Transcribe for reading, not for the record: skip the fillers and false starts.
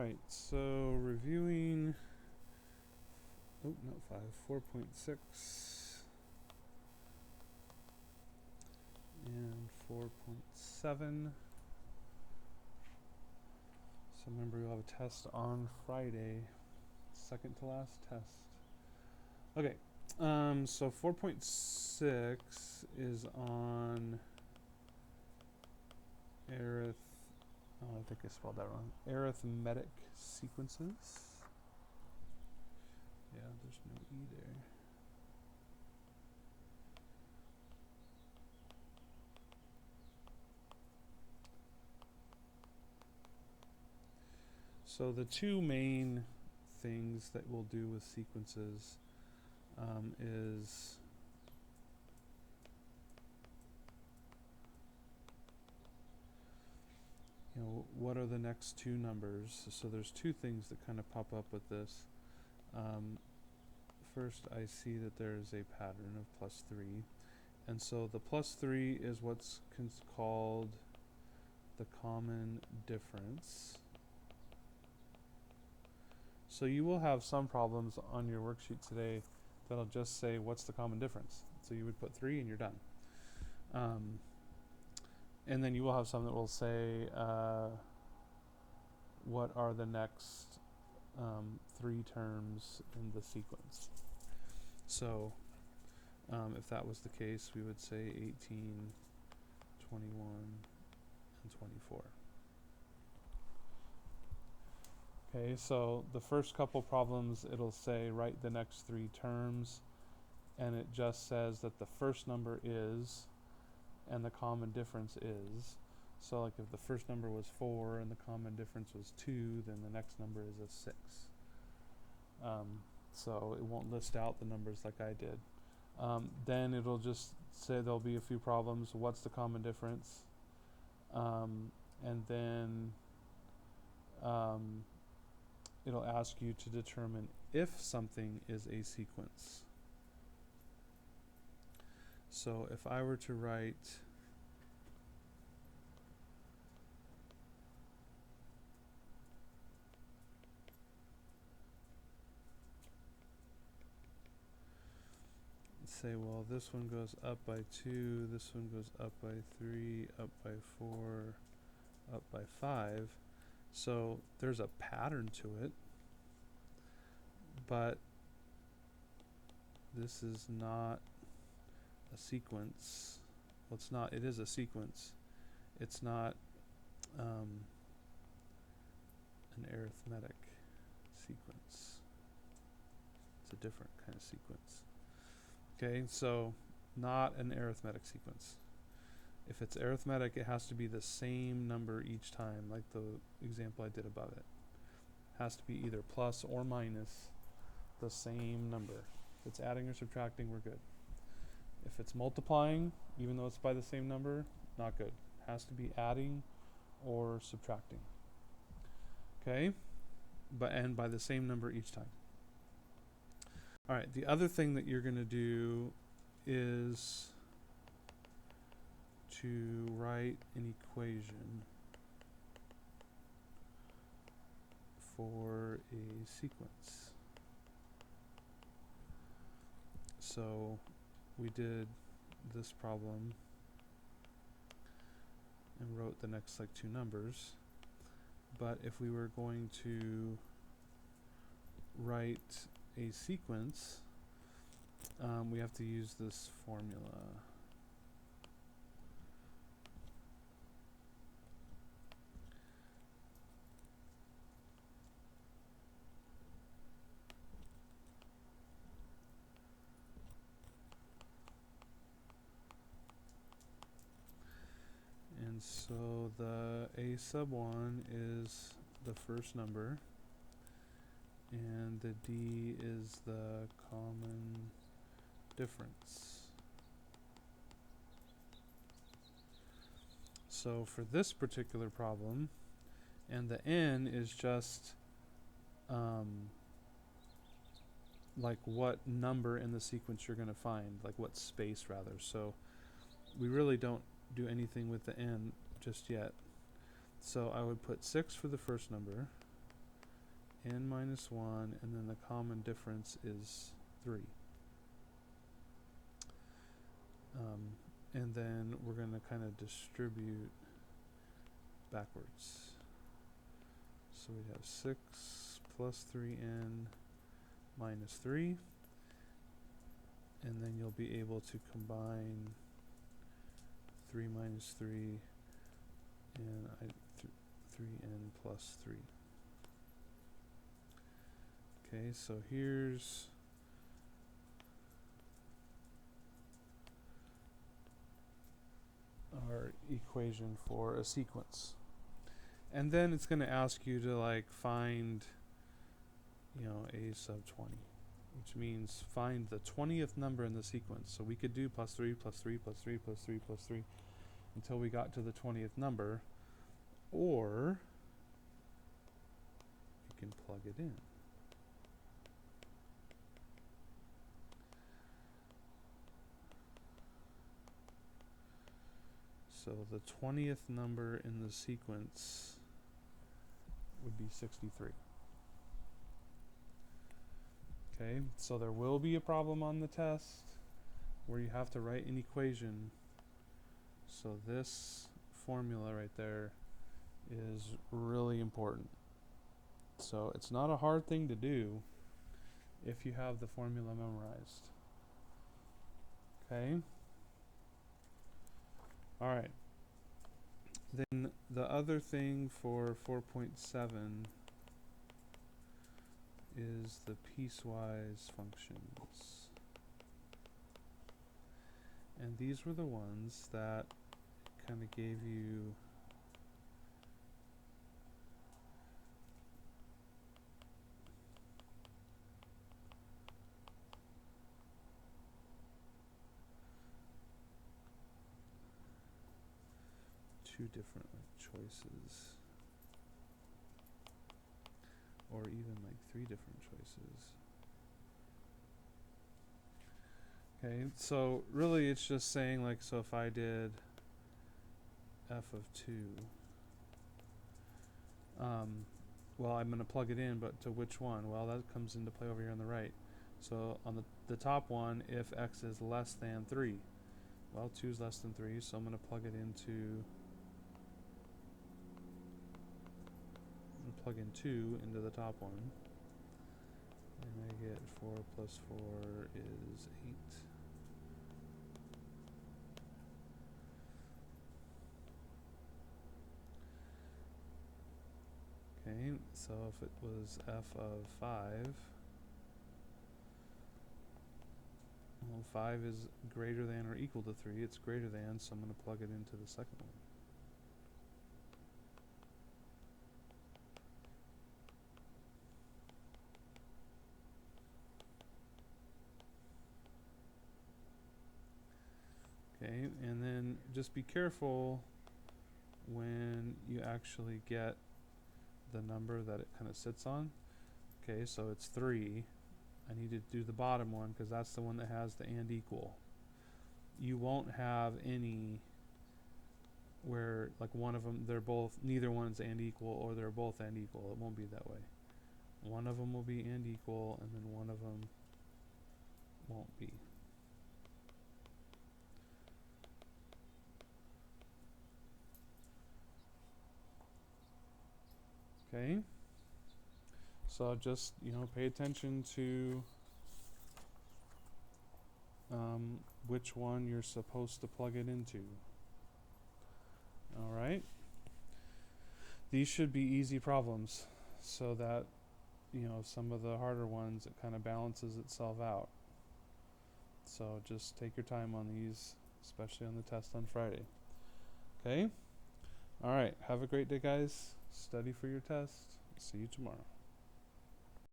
Alright, so reviewing, 4.6 and 4.7. So remember, we'll have a test on Friday, second to last test. Okay, so 4.6 is on I think I spelled that wrong. Arithmetic sequences. Yeah, there's no E there. So the two main things that we'll do with sequences is what are the next two numbers? So there's two things that kind of pop up with this. First, I see that there's a pattern of +3, and so the +3 is what's called the common difference. So you will have some problems on your worksheet today that'll just say what's the common difference. So you would put 3 and you're done. And then you will have some that will say what are the next 3 terms in the sequence. So if that was the case, we would say 18, 21, and 24. Okay, so the first couple problems, it'll say write the next 3 terms, and it just says that the first number is, and the common difference is. So like if the first number was 4 and the common difference was 2, then the next number is a 6. So it won't list out the numbers like I did. Then it'll just say there'll be a few problems. What's the common difference? And then it'll ask you to determine if something is a sequence. So if I were to write say, well, this one goes up by 2, this one goes up by 3, up by 4, up by 5. So there's a pattern to it, but this is not a sequence. Well, it's not. It is a sequence. It's not an arithmetic sequence. It's a different kind of sequence. Okay, so not an arithmetic sequence. If it's arithmetic, it has to be the same number each time, like the example I did above it. It has to be either plus or minus the same number. If it's adding or subtracting, we're good. If it's multiplying, even though it's by the same number, not good. It has to be adding or subtracting. Okay? And by the same number each time. All right, the other thing that you're going to do is to write an equation for a sequence. So we did this problem and wrote the next 2 numbers, but if we were going to write a sequence, we have to use this formula. And so the a sub 1 is the first number, and the d is the common difference. So for this particular problem, and the n is just like what number in the sequence you're going to find, like what space rather. So we really don't do anything with the n just yet. So I would put 6 for the first number, n minus 1, and then the common difference is 3. And then we're going to kind of distribute backwards. So we have 6 plus 3n minus 3. And then you'll be able to combine 3 minus 3 and 3n plus 3. Okay, so here's our equation for a sequence. And then it's going to ask you to like find, a sub 20, which means find the 20th number in the sequence. So we could do plus 3 plus 3 plus 3 plus 3 plus 3 until we got to the 20th number, or you can plug it in. So the 20th number in the sequence would be 63. Okay, so there will be a problem on the test where you have to write an equation. So this formula right there is really important. So it's not a hard thing to do if you have the formula memorized. Okay? Alright. Then the other thing for 4.7 is the piecewise functions. And these were the ones that kind of gave you two different choices, or even like 3 different choices. Okay, so really it's just saying like, so if I did f of 2, well, I'm going to plug it in, but to which one? Well, that comes into play over here on the right. So on the top one, if x is less than 3, well, 2 is less than 3, so I'm going to plug it into, plug in 2 into the top one, and I get 4 plus 4 is 8. Okay, so if it was f of 5, well, 5 is greater than or equal to 3. It's greater than, so I'm going to plug it into the second one. Okay, and then just be careful when you actually get the number that it kind of sits on. Okay, so it's 3. I need to do the bottom one because that's the one that has the and equal. You won't have any where like one of them, they're both, neither one's and equal, or they're both and equal. It won't be that way. One of them will be and equal, and then one of them won't be. Okay, so just pay attention to which one you're supposed to plug it into. All right, these should be easy problems, so that some of the harder ones, it kind of balances itself out. So just take your time on these, especially on the test on Friday. Okay, all right, have a great day, guys. Study for your test. See you tomorrow.